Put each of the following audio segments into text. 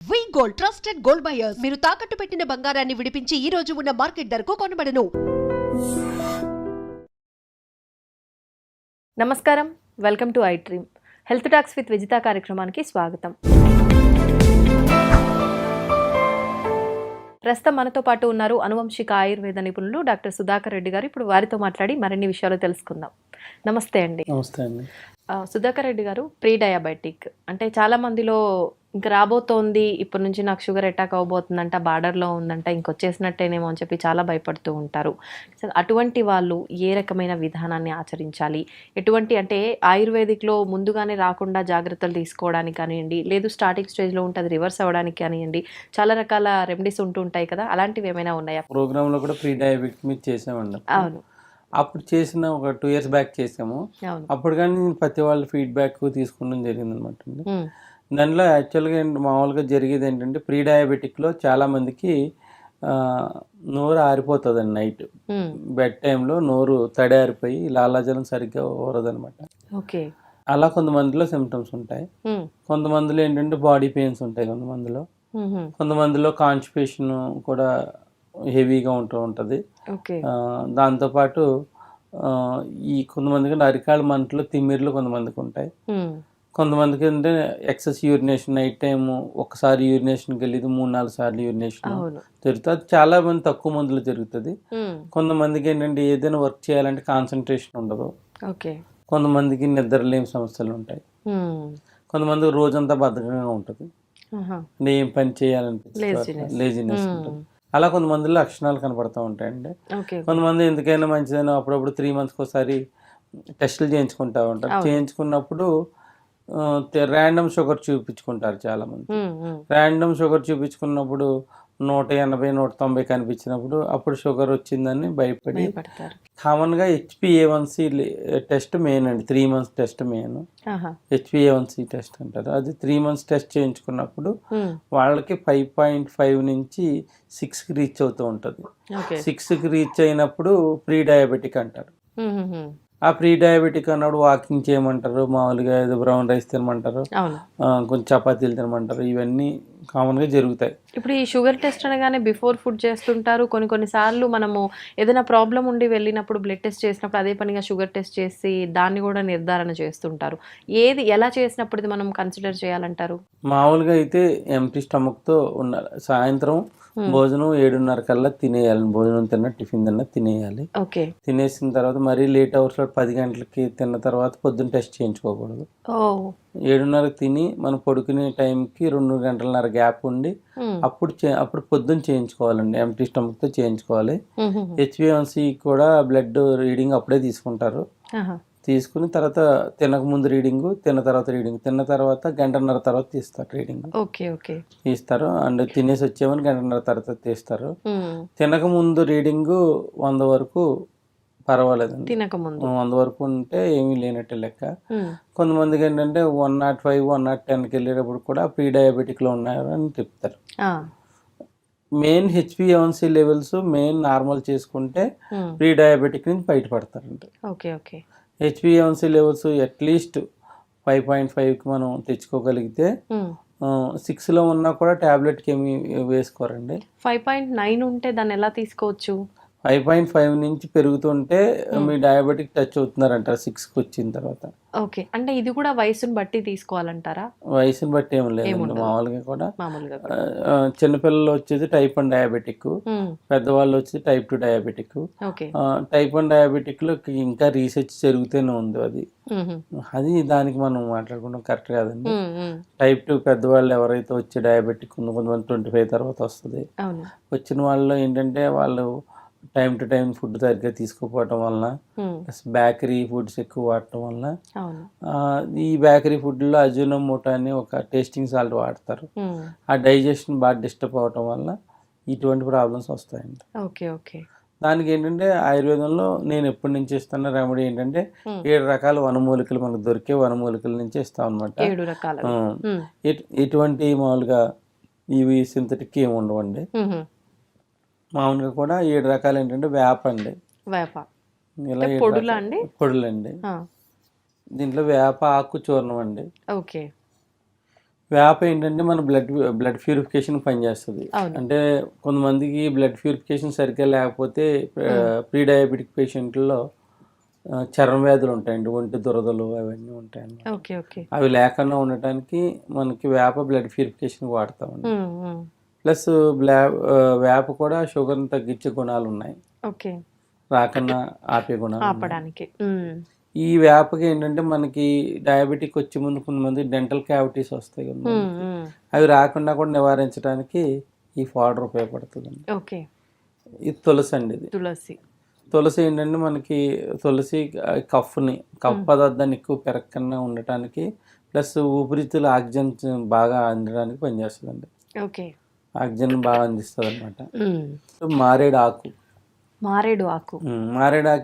వి gold trusted gold buyers మీరు తాకట్టు పెట్టిన బంగారాన్ని విడిపించి ఈ రోజు ఉన్న మార్కెట్ ధరకు కొనబడను. నమస్కారం, welcome to I dream. Health talks with Vijitha కార్యక్రమానికి స్వాగతం. ప్రస్తుతం మనతో పాటు ఉన్నారు అనువంశిక ఆయుర్వేద నిపుణులు డాక్టర్ సుధాకర్ రెడ్డి గారు. ఇప్పుడు వారితో మాట్లాడి మరిన్ని విషయాలు తెలుసుకుందాం. నమస్తే అండి. నమస్తే అండి. సుధాకర్ రెడ్డి గారు, ప్రీ డయాబెటిక్ అంటే చాలా మందిలో ఇంకా రాబోతోంది, ఇప్పటి నుంచి నాకు షుగర్ అటాక్ అవబోతుందంట, బార్డర్లో ఉందంట, ఇంకొచ్చేసినట్టేనేమో అని చెప్పి చాలా భయపడుతూ ఉంటారు. అటువంటి వాళ్ళు ఏ రకమైన విధానాన్ని ఆచరించాలి, ఎటువంటి అంటే ఆయుర్వేదిక్లో ముందుగానే రాకుండా జాగ్రత్తలు తీసుకోవడానికి కానివ్వండి, లేదు స్టార్టింగ్ స్టేజ్లో ఉంటే అది రివర్స్ అవ్వడానికి కానివ్వండి, చాలా రకాల రెమెడీస్ ఉంటూ ఉంటాయి కదా, అలాంటివి ఏమైనా ఉన్నాయా? ప్రోగ్రాంలో కూడా ప్రీ డయాబెటిక్ మీద చేసామండి. అవును, అప్పుడు చేసిన ఒక 2 years బ్యాక్ చేసాము. అప్పుడు కానీ నేను ప్రతి వాళ్ళ ఫీడ్బ్యాక్ తీసుకోవడం జరిగింది అనమాట అండి. దానిలో యాక్చువల్గా మామూలుగా జరిగేది ఏంటంటే ప్రీ డయాబెటిక్లో చాలామందికి నోరు ఆరిపోతుందండి. నైట్ బెడ్ టైంలో నోరు తడి ఆరిపోయి లాలాజలం సరిగ్గా ఊరదనమాట. ఓకే, అలా కొంతమందిలో సిమ్టమ్స్ ఉంటాయి. కొంతమందిలో ఏంటంటే బాడీ పెయిన్స్ ఉంటాయి. కొంతమందిలో కాన్స్టిపేషన్ కూడా హెవీగా ఉంటుంది. దాంతోపాటు ఈ కొంతమందికి అరికాళ్ళ మంటలు, తిమ్మిర్లు కొంతమందికి ఉంటాయి. కొంతమందికి అంటే ఎక్సెస్ యూరినేషన్, నైట్ టైం ఒకసారి యూరినేషన్కి వెళ్ళేది 3-4 సార్లు యూరినేషన్ జరుగుతుంది. అది చాలా మంది తక్కువ మందిలో జరుగుతుంది. కొంతమందికి ఏంటంటే ఏదైనా వర్క్ చేయాలంటే కాన్సన్ట్రేషన్ ఉండదు. కొంతమందికి నిద్రలేని సమస్యలు ఉంటాయి. కొంతమందికి రోజంతా బద్ధకంగా ఉంటుంది, అంటే ఏం పని చేయాలనిపిస్తుంది, లేజినెస్ ఉంటుంది. అలా కొంతమందిలో లక్షణాలు కనపడుతూ ఉంటాయండి. కొంతమంది ఎందుకైనా మంచిదని అప్పుడప్పుడు 3 monthsకి ఒకసారి టెస్టులు చేయించుకుంటూ ఉంటారు. చేయించుకున్నప్పుడు ర్యాండమ్ షుగర్ చూపించుకుంటారు చాలామంది. ర్యాండమ్ షుగర్ చూపించుకున్నప్పుడు 180-190 కనిపించినప్పుడు అప్పుడు షుగర్ వచ్చిందని భయపడి కామన్గా HbA1c టెస్ట్ మెయిన్ అండి. 3 months test main. HbA1c test అంటారు. అది 3 months టెస్ట్ చేయించుకున్నప్పుడు వాళ్ళకి 5.5 నుంచి 6కి రీచ్ అవుతూ ఉంటుంది. 6కి రీచ్ అయినప్పుడు ప్రీ డయాబెటిక్ అంటారు. ఆ ప్రీ డయాబెటిక్ అన్నప్పుడు వాకింగ్ చేయమంటారు, మామూలుగా ఏదో బ్రౌన్ రైస్ తినమంటారు, కొంచెం చపాతీలు తినమంటారు. ఇవన్నీ కామన్గా జరుగుతాయి. ఇప్పుడు ఈ షుగర్ టెస్ట్ అనగానే బిఫోర్ ఫుడ్ చేస్తుంటారు. కొన్నిసార్లు మనము ఏదైనా ప్రాబ్లం ఉండి వెళ్ళినప్పుడు బ్లడ్ టెస్ట్ చేసినప్పుడు అదే పనిగా షుగర్ టెస్ట్ చేసి దాన్ని కూడా నిర్ధారణ చేస్తుంటారు. ఏది ఎలా చేసినప్పుడు ఇది మనం కన్సిడర్ చేయాలంటారు? మామూలుగా అయితే ఎంప్టీ స్టమక్తో ఉండాలి. సాయంత్రం భోజనం 7:30 కల్లా తినేయాలి. భోజనం తిన్నా, టిఫిన్ తిన్నా తినేయాలి. తినేసిన తర్వాత మరీ లేట్ అవర్స్లో 10 గంటలకి తిన్న తర్వాత పొద్దున్న టెస్ట్ చేయించుకోకూడదు. 7:30 తిని మనం పడుకునే టైంకి 2 గంటలన్నర గ్యాప్ ఉండి అప్పుడు పొద్దున్న చేయించుకోవాలండి. ఎంప్టీ స్టమక్తో చేయించుకోవాలి. HbA1c కూడా బ్లడ్ రీడింగ్ అప్పుడే తీసుకుంటారు. తీసుకుని తర్వాత తినక ముందు రీడింగు, తిన్న తర్వాత రీడింగ్, తిన్న తర్వాత 1.5 తర్వాత తీస్తారు రీడింగ్. తీస్తారు. అండ్ తినేసి వచ్చేమని 1.5 తర్వాత తీస్తారు. తినక ముందు రీడింగు 100 వరకు పర్వాలేదండి. 100 వరకు ఉంటే ఏమీ లేనట్టే లెక్క. కొంతమందికి ఏంటంటే 105, 110కి వెళ్ళేటప్పుడు కూడా ప్రీ డయాబెటిక్లో ఉన్నారు అని చెప్తారు. Main HbA1c levels main normal చేసుకుంటే ప్రీ డయాబెటిక్ నుంచి బయటపడతారండి. HbA1c లెవెల్స్ అట్లీస్ట్ 5.5కి మనం తెచ్చుకోగలిగితే 6లో ఉన్నా కూడా ట్యాబ్లెట్కి ఏమి వేసుకోరండి. 5.9 ఉంటే దాన్ని ఎలా తీసుకోవచ్చు? 5.5 నుంచి పెరుగుతుంటే మీ డయాబెటిక్ టచ్ అవుతున్నారంటారు 6కి వచ్చిన తర్వాత. అంటే ఇది కూడా వయసుని బట్టి తీసుకోవాలంటారా? వయసుని బట్టి ఏం లేదండి. మామూలుగా కూడా చిన్నపిల్లలు వచ్చేది టైప్ 1 డయాబెటిక్, పెద్దవాళ్ళు వచ్చేది టైప్ 2 డయాబెటిక్. టైప్ 1 డయాబెటిక్ లో ఇంకా రీసెర్చ్ జరుగుతూనే ఉంది. అది దానికి మనం మాట్లాడుకోవడం కరెక్ట్ కాదండి. టైప్ 2 పెద్దవాళ్ళు ఎవరైతే వచ్చే డయాబెటిక్ ఉందో, కొంతమంది 25 తర్వాత వస్తుంది. వచ్చిన వాళ్ళు ఏంటంటే వాళ్ళు టైం టు టైం ఫుడ్ సరిగ్గా తీసుకోకపోవటం వలన, బేకరీ ఫుడ్స్ ఎక్కువ వాడటం వలన, ఈ బేకరీ ఫుడ్లో అజినోమోటో అని ఒక టేస్టింగ్ సాల్ట్ వాడతారు. ఆ డైజెషన్ బాగా డిస్టర్బ్ అవటం వలన ఇటువంటి ప్రాబ్లమ్స్ వస్తాయండి. దానికి ఏంటంటే ఆయుర్వేదంలో నేను ఎప్పటి నుంచి ఇస్తున్న రెమెడీ ఏంటంటే 7 రకాల వనమూలికలు మనకు దొరికే వనమూలికల నుంచి ఇస్తాం అనమాట. ఎటువంటి మామూలుగా ఇవి సింథటిక్ ఏమి ఉండవండి. మామూలుగా కూడా 7 రకాలు ఏంటంటే వేప అండి, ఇలా పొడులండి. దీంట్లో వేప ఆకు చూర్ణం అండి, వేప ఏంటంటే మన బ్లడ్ ప్యూరిఫికేషన్ పనిచేస్తుంది. అవును. అంటే కొంతమందికి బ్లడ్ ప్యూరిఫికేషన్ సరిగ్గా లేకపోతే ప్రీ డయాబెటిక్ పేషెంట్లలో చర్మ వ్యాధులు ఉంటాయండి, ఒంటి దురదలు అవన్నీ ఉంటాయండి. Okay okay. అవి లేకుండా ఉండటానికి మనకి వేప బ్లడ్ ప్యూరిఫికేషన్ వాడతామండి. ప్లస్ వేప కూడా షుగర్ని తగ్గించే గుణాలు ఉన్నాయి, ఓకే, రాకుండా ఆపే గుణాలు ఉన్నాయి. ఆపడానికి. ఈ వేపకి ఏంటంటే మనకి డయాబెటిక్ వచ్చే ముందు కొంతమంది డెంటల్ క్యావిటీస్ వస్తాయి కదా, అవి రాకుండా కూడా నివారించడానికి ఈ పౌడర్ ఉపయోగపడుతుందండి. ఓకే. ఇది తులసి అండి. ఇది తులసి ఏంటంటే మనకి తులసి కఫ్ పదార్థాన్ని ఎక్కువ పెరగకుండా ఉండటానికి, ప్లస్ ఊపిరితిత్తుల ఆక్సిజన్ బాగా అందడానికి పనిచేస్తుందండి. ఓకే. ఆక్సిజన్ బాగా అందిస్తుంది అనమాట. మారేడు ఆకు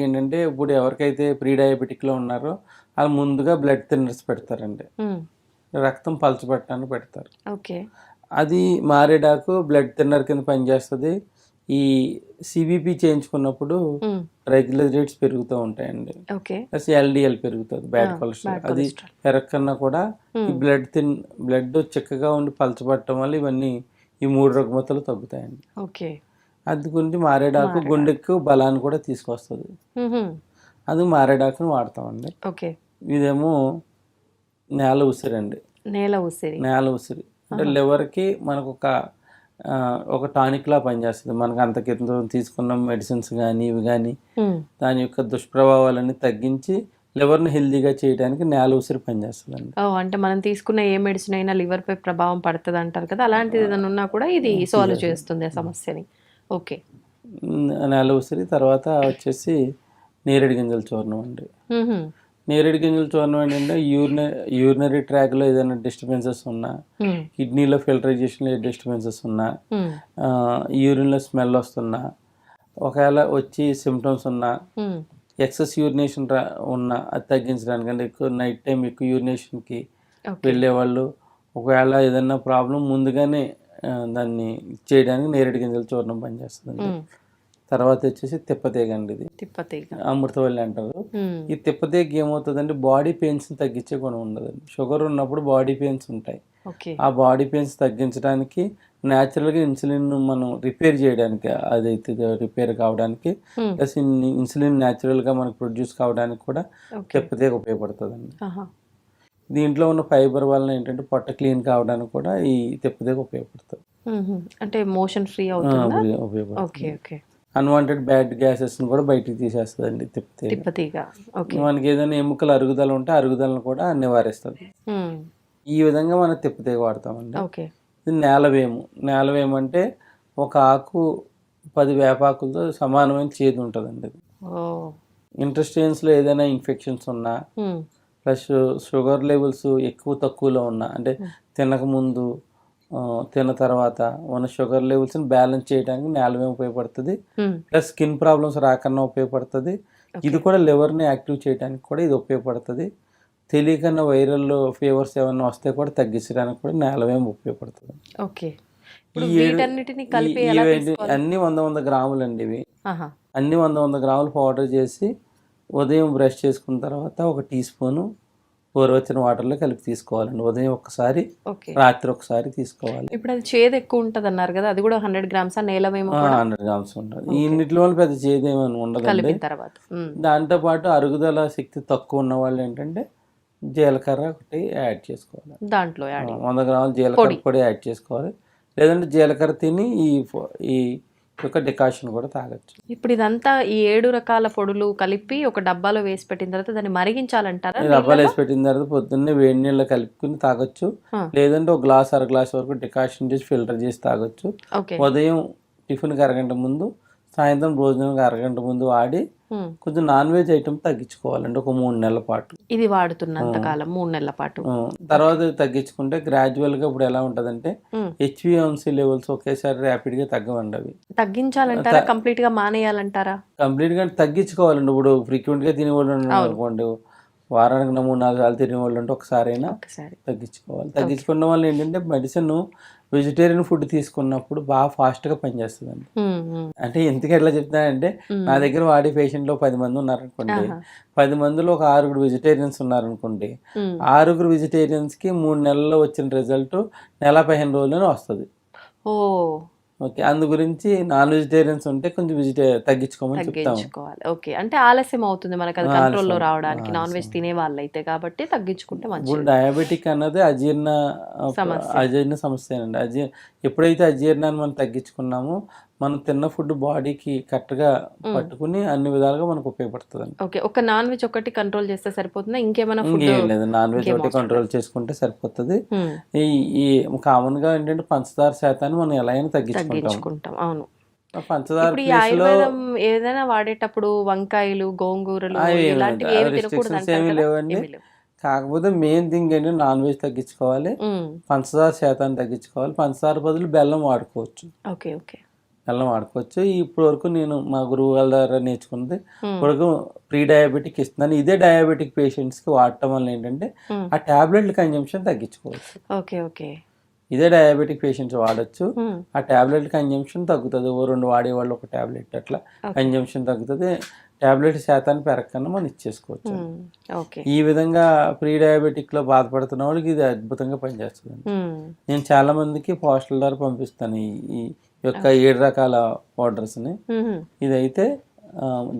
ఏంటంటే ఇప్పుడు ఎవరికైతే ప్రీ డయాబెటిక్లో ఉన్నారో వాళ్ళు ముందుగా బ్లడ్ థిన్నర్స్ పెడతారండి, రక్తం పలచబట్టడానికి పెడతారు. ఓకే. అది మారేడాకు బ్లడ్ థిన్నర్ కింద పనిచేస్తుంది. ఈ సిబిపి చేయించుకున్నప్పుడు ట్రైగ్లిజరైడ్స్ పెరుగుతూ ఉంటాయండి, ప్లస్ ఎల్డిఎల్ పెరుగుతుంది, బ్యాడ్ కొలెస్ట్రాల్. అది పెరగకన్నా కూడా ఈ బ్లడ్ చిక్కగా ఉండి పలచబట్టడం వల్ల ఇవన్నీ ఈ 3 రుగ్మతలు తగ్గుతాయండి. ఓకే. అది గురించి మారేడాకు గుండెకు బలాన్ని కూడా తీసుకొస్తుంది, అది మారేడాకుని వాడతామండి. ఓకే. ఇదేమో నేల ఉసిరి అండి. నేల ఉసిరి అంటే లివర్కి మనకు ఒక టానిక్ లా పనిచేస్తుంది. మనకు అంత క్రితం తీసుకున్న మెడిసిన్స్ కానీ ఇవి కానీ దాని యొక్క దుష్ప్రభావాలన్నీ తగ్గించి లివర్ని హెల్దీగా చేయడానికి నేల ఉసిరి పనిచేస్తుందండి. అంటే మనం తీసుకున్న ఏ మెడిసిన్ అయినా లివర్ పై ప్రభావం పడుతుంది అంటారు కదా, అలాంటిది ఏదైనా ఉన్నా కూడా ఇది సాల్వ్ చేస్తుంది ఆ సమస్యని. ఓకే. నేల ఉసిరి తర్వాత వచ్చేసి నేరేడు గింజల చూర్ణం అండి. నేరేడు గింజల చూర్ణం ఏంటంటే యూరినరీ ట్రాక్లో ఏదైనా డిస్టర్బెన్సెస్ ఉన్నా, కిడ్నీలో ఫిల్టరైజేషన్లో డిస్టర్బెన్సెస్ ఉన్నా, యూరిన్లో స్మెల్ వస్తున్నా, ఒకవేళ వచ్చి సిమ్టమ్స్ ఉన్నా, ఎక్సెస్ యూరినేషన్ ఉన్నా అది తగ్గించడానికి, అంటే ఎక్కువ నైట్ టైం ఎక్కువ యూరినేషన్కి వెళ్ళేవాళ్ళు, ఒకవేళ ఏదైనా ప్రాబ్లం ముందుగానే దాన్ని చేయడానికి నేరేడు గింజల చూర్ణం పనిచేస్తుందండి. తర్వాత వచ్చేసి తిప్పతీగ అండి. ఇది అమృతవల్లి అంటారు. ఈ తిప్పతీగ ఏమవుతుందంటే బాడీ పెయిన్స్ తగ్గించే గుణం ఉండదండి. షుగర్ ఉన్నప్పుడు బాడీ పెయిన్స్ ఉంటాయి, ఆ బాడీ పెయిన్స్ తగ్గించడానికి న్యాచురల్గా ఇన్సులిన్ మనం రిపేర్ చేయడానికి, అదైతే రిపేర్ కావడానికి, ప్లస్ ఇన్సులిన్ న్యాచురల్గా మనకు ప్రొడ్యూస్ కావడానికి కూడా తిప్పతీగ ఉపయోగపడుతుందండి. దీంట్లో ఉన్న ఫైబర్ వలన ఏంటంటే పొట్ట క్లీన్ కావడానికి కూడా ఈ తిప్పతీగ ఉపయోగపడుతుంది. అంటే మోషన్ ఫ్రీ అవుతుంది, ఉపయోగపడుతుంది. అన్వాంటెడ్ బ్యాడ్ గ్యాసెస్ కూడా బయటికి తీసేస్తుందండి తిప్పతీగ. మనకి ఏదైనా ఎముకల అరుగుదల ఉంటే అరుగుదలను కూడా నివారిస్తుంది. ఈ విధంగా మనం తిప్పతీగ వాడతామండి. ఇది నేలవేము అంటే ఒక ఆకు 10 వేపాకులతో సమానమైన చేదు ఉంటుందండి. ఇది ఇంటెస్టైన్స్లో ఏదైనా ఇన్ఫెక్షన్స్ ఉన్నా, ప్లస్ షుగర్ లెవెల్స్ ఎక్కువ తక్కువలో ఉన్నా, అంటే తినక ముందు తిన్న తర్వాత మన షుగర్ లెవెల్స్ని బ్యాలెన్స్ చేయడానికి నేలవేము ఉపయోగపడుతుంది. ప్లస్ స్కిన్ ప్రాబ్లమ్స్ రాకుండా ఉపయోగపడుతుంది. ఇది కూడా లివర్ని యాక్టివ్ చేయడానికి కూడా ఇది ఉపయోగపడుతుంది. తెలియకన్నా వైరల్ ఫీవర్స్ ఏమైనా వస్తే కూడా తగ్గించడానికి కూడా నేలవేము ఉపయోగపడుతుంది. అన్ని 100 గ్రాములు అండి. ఇవి అన్ని 100 గ్రాములు పౌడర్ చేసి ఉదయం బ్రష్ చేసుకున్న తర్వాత 1 టీ స్పూను గోరువెచ్చని వాటర్లో కలిపి తీసుకోవాలండి. ఉదయం ఒకసారి, రాత్రి ఒకసారి తీసుకోవాలి. ఇప్పుడు అది చేదు ఎక్కువ ఉంటుంది అన్నారు కదా, అది కూడా 100 గ్రామ్స్ నేలవేమో 100 గ్రామ్స్ ఉంటుంది. ఈ ఇంట్లో వల్ల పెద్ద చేదు ఏమైనా ఉండదండి. దాంతో పాటు అరుగుదల శక్తి తక్కువ ఉన్న వాళ్ళు ఏంటంటే జీలకర్ర ఒకటి యాడ్ చేసుకోవాలి. దాంట్లో 100 గ్రాములు జీలకర్ర పొడి యాడ్ చేసుకోవాలి. లేదంటే జీలకర్ర తిని ఈ యొక్క డికాషన్ కూడా తాగొచ్చు. ఇప్పుడు ఇదంతా ఈ 7 రకాల పొడులు కలిపి ఒక డబ్బాలో వేసి పెట్టిన తర్వాత దాన్ని మరిగించాలంటారా? డబ్బాలో వేసి పెట్టిన తర్వాత పొద్దున్నే వేడి నీళ్ళు కలుపుకుని తాగొచ్చు. లేదంటే 1 గ్లాస్ 1/2 గ్లాస్ వరకు డికాషన్ చేసి ఫిల్టర్ చేసి తాగొచ్చు. ఉదయం టిఫిన్కి అరగంట ముందు, సాయంత్రం భోజనానికి అరగంట ముందు వాడి కొంచెం నాన్ వెజ్ ఐటమ్ తగ్గించుకోవాలండి ఒక 3 నెలల పాటు. ఇది వాడుతున్నంత కాలం 3 నెలల పాటు. తర్వాత తగ్గించుకుంటే గ్రాడ్యువల్ గా ఇప్పుడు ఎలా ఉంటదంటే HbA1c లెవెల్స్ ఒకేసారి ర్యాపిడ్ గా తగ్గవండి. అవి తగ్గించాలంటారా, కంప్లీట్ గా మానేయాలంటారా? కంప్లీట్ గా తగ్గించుకోవాలండి. ఇప్పుడు ఫ్రీక్వెంట్ గా తినేవాళ్ళు అనుకోండి, వారానికి 3-4 సార్లు తినేవాళ్ళు అంటే ఒకసారైనా తగ్గించుకోవాలి. తగ్గించుకోవడం వల్ల ఏంటంటే మెడిసిన్ వెజిటేరియన్ ఫుడ్ తీసుకున్నప్పుడు బాగా ఫాస్ట్గా పనిచేస్తుందండి. అంటే ఎందుకు ఎట్లా చెప్తానంటే నా దగ్గర వాడే పేషెంట్లో 10 మంది ఉన్నారనుకోండి, 10 మందిలో ఒక 6 వెజిటేరియన్స్ ఉన్నారనుకోండి, 6 వెజిటేరియన్స్కి 3 నెలల్లో వచ్చిన రిజల్ట్ నెల 15 రోజుల్లోనే వస్తుంది. ఓ ఓకే, అందు గురించి నాన్ వెజిటేరియన్స్ ఉంటే కొంచెం తగ్గించుకోమని చెప్తాము. తగ్గించుకోవాలి. ఓకే, అంటే ఆలస్యం అవుతుంది మనకు అది కంట్రోల్లో రావడానికి నాన్ వెజ్ తినే వాళ్ళైతే, కాబట్టి తగ్గించుకుంటే ఇప్పుడు మంచిది. డయాబెటిక్ అన్నది అజీర్ణ సమస్య అండి. ఎప్పుడైతే అజీర్ణాన్ని మనం తగ్గించుకున్నామో మనం తిన్న ఫుడ్ బాడీకి కరెక్ట్గా పట్టుకుని అన్ని విధాలుగా మనకు ఉపయోగపడుతుంది. ఓకే, ఒక నాన్ వెజ్ ఒకటి కంట్రోల్ చేస్తే సరిపోతుందా, ఇంకేమైనా ఫుడ్? ఇంకేం లేదు, నాన్ వెజ్ ఒకటి కంట్రోల్ చేసుకుంటే సరిపోతుంది. ఈ కామన్ గా ఏంటంటే పంచదార శాతాన్ని మనం ఎలా అయినా తగ్గించుకుంటాం. అవును, పంచదార ఇప్పుడు ఈ ఆయుర్వేదం ఏదైనా వాడేటప్పుడు వంకాయలు, గోంగూరలు ఇలాంటివి ఏమి తినకూడదు అంటారు కదా? లేవండి. కాకపోతే మెయిన్ థింగ్ ఏంటంటే నాన్ వెజ్ తగ్గించుకోవాలి, పంచదార శాతాన్ని తగ్గించుకోవాలి. పంచదార బదులు బెల్లం వాడుకోవచ్చు. ఓకే ఓకే, బెల్లం వాడుకోవచ్చు. ఇప్పటి వరకు నేను మా గురువు వాళ్ళ ద్వారా నేర్చుకున్నది ఇప్పటివరకు ప్రీ డయాబెటిక్ ఇస్తున్నాను. ఇదే డయాబెటిక్ పేషెంట్స్కి వాడటం వల్ల ఏంటంటే ఆ టాబ్లెట్ల కన్జంప్షన్ తగ్గించుకోవచ్చు. ఓకే ఓకే, ఇదే డయాబెటిక్ పేషెంట్స్ వాడచ్చు. ఆ టాబ్లెట్ కన్జంప్షన్ తగ్గుతుంది. 2 వాడేవాళ్ళు ఒక టాబ్లెట్ అట్లా కన్జంప్షన్ తగ్గుతుంది. టాబ్లెట్ శాతాన్ని పెరగకుండా మనం ఇచ్చేసుకోవచ్చు. ఈ విధంగా ప్రీ డయాబెటిక్ లో బాధపడుతున్న వాళ్ళకి ఇది అద్భుతంగా పనిచేస్తుంది. నేను చాలా మందికి పోస్టల్ ద్వారా పంపిస్తాను ఈ యొక్క 7 రకాల పౌడర్స్ని. ఇదైతే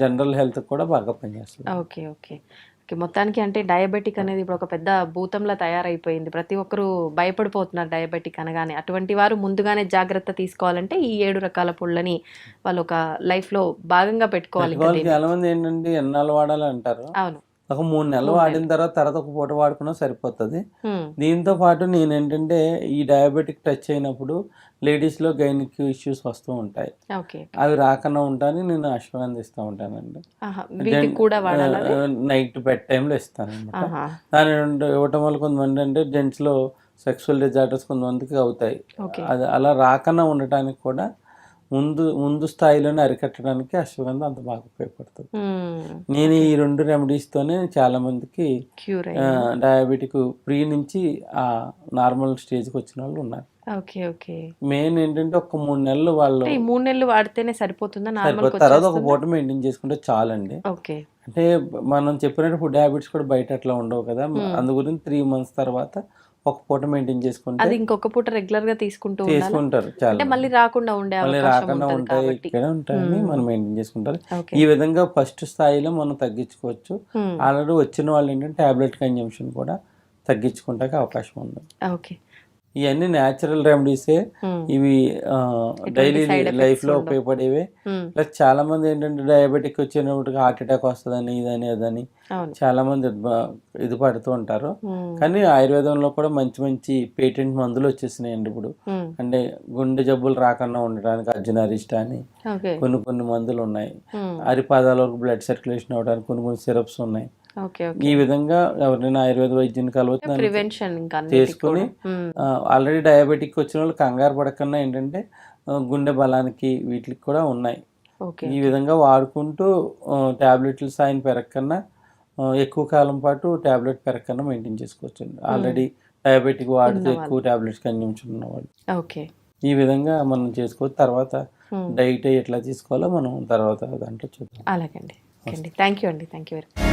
జనరల్ హెల్త్ కూడా బాగా పనిచేస్తుంది. ఓకే ఓకే, మొత్తానికి అంటే డయాబెటిక్ అనేది ఇప్పుడు ఒక పెద్ద భూతంలా తయారైపోయింది. ప్రతి ఒక్కరూ భయపడిపోతున్నారు డయాబెటిక్ అనగానే. అటువంటి వారు ముందుగానే జాగ్రత్త తీసుకోవాలంటే ఈ 7 రకాల పుళ్ళని వాళ్ళు ఒక లైఫ్ లో భాగంగా పెట్టుకోవాలి. చాలా మంది ఏంటంటే ఎన్నాళ్ళు వాడాలి అంటారు. అవును, ఒక 3 నెలలు వాడిన తర్వాత ఒక పూట వాడుకున్నా సరిపోతుంది. దీంతో పాటు నేను ఏంటంటే ఈ డయాబెటిక్ టచ్ అయినప్పుడు లేడీస్లో గైనిక్ ఇష్యూస్ వస్తూ ఉంటాయి. అవి రాకుండా ఉంటాయని నేను ఆశీర్వాదిస్తూ ఉంటానండి. నైట్ బెడ్ టైంలో ఇస్తాను అనమాట. దాని ఇవ్వటం వల్ల కొంతమంది అంటే జెంట్స్లో సెక్సువల్ డిజార్డర్స్ కొంతమందికి అవుతాయి. అది అలా రాకుండా ఉండటానికి కూడా ముందు స్థాయిలోనే అరికట్టడానికి అశ్వగంధ అంత బాగా ఉపయోగపడుతుంది. నేను ఈ 2 రెమెడీస్తోనే చాలా మందికి డయాబెటిక్ ప్రీ నుంచి ఆ నార్మల్ స్టేజ్కి వచ్చిన వాళ్ళు ఉన్నారు. మెయిన్ ఏంటంటే ఒక 3 నెలలు వాళ్ళు 3 నెలలు వాడితేనే సరిపోతుందా? తర్వాత ఒక పూట మెయింటైన్ చేసుకుంటే చాలండి. అంటే మనం చెప్పినట్టు ఫుడ్ హ్యాబిట్స్ కూడా బయట అట్లా ఉండవు కదా, అందు గురించి 3 months తర్వాత ఒక పూట మెయింటైన్ చేసుకుంటే అది ఇంకొక పూట రెగ్యులర్ గా తీసుకుంటారు. చాలా మళ్ళీ రాకుండా ఉంటాయి ఇక్కడ ఉంటాయని మనం మెయింటైన్ చేసుకుంటారు. ఈ విధంగా ఫస్ట్ స్థాయిలో మనం తగ్గించుకోవచ్చు. ఆల్రెడీ వచ్చిన వాళ్ళు ఏంటంటే టాబ్లెట్ కన్జంప్షన్ కూడా తగ్గించుకుంటానికి అవకాశం ఉంది. ఇవన్నీ న్యాచురల్ రెమెడీసే. ఇవి డైలీ లైఫ్ లో ఉపయోగపడేవే. ప్లస్ చాలా మంది ఏంటంటే డయాబెటిక్ వచ్చినప్పుడు హార్ట్ అటాక్ వస్తుందని ఇదని అదని చాలా మంది ఇది పడుతూ ఉంటారు. కానీ ఆయుర్వేదంలో కూడా మంచి మంచి పేటెంట్ మందులు వచ్చేసినాయండి ఇప్పుడు. అంటే గుండె జబ్బులు రాకుండా ఉండడానికి అర్జునరిష్ట అని కొన్ని మందులు ఉన్నాయి. అరిపాదాల వరకు బ్లడ్ సర్క్యులేషన్ అవడానికి కొన్ని సిరప్స్ ఉన్నాయి. ఈ విధంగా ఎవరైనా ఆయుర్వేద వైద్యుని కలవచ్చు చేసుకుని ఆల్రెడీ డయాబెటిక్ వచ్చిన వాళ్ళు కంగారు పడకుండా ఏంటంటే గుండె బలానికి వీటికి కూడా ఉన్నాయి. ఈ విధంగా వాడుకుంటూ టాబ్లెట్ల సాయం పెరగకన్నా ఎక్కువ కాలం పాటు టాబ్లెట్ పెరగకన్నా మెయింటైన్ చేసుకోవచ్చు. ఆల్రెడీ డయాబెటిక్ వాడుతూ ఎక్కువ టాబ్లెట్స్ కన్జ్యూమ్షన్ ఉన్నవాళ్ళు ఈ విధంగా మనం చేసుకోవచ్చు. తర్వాత డైట్ ఎట్లా తీసుకోవాలో మనం తర్వాత దాంట్లో చూద్దాం. అలాగండి, థ్యాంక్ యూ అండి, థ్యాంక్ యూ వెరీ మచ్.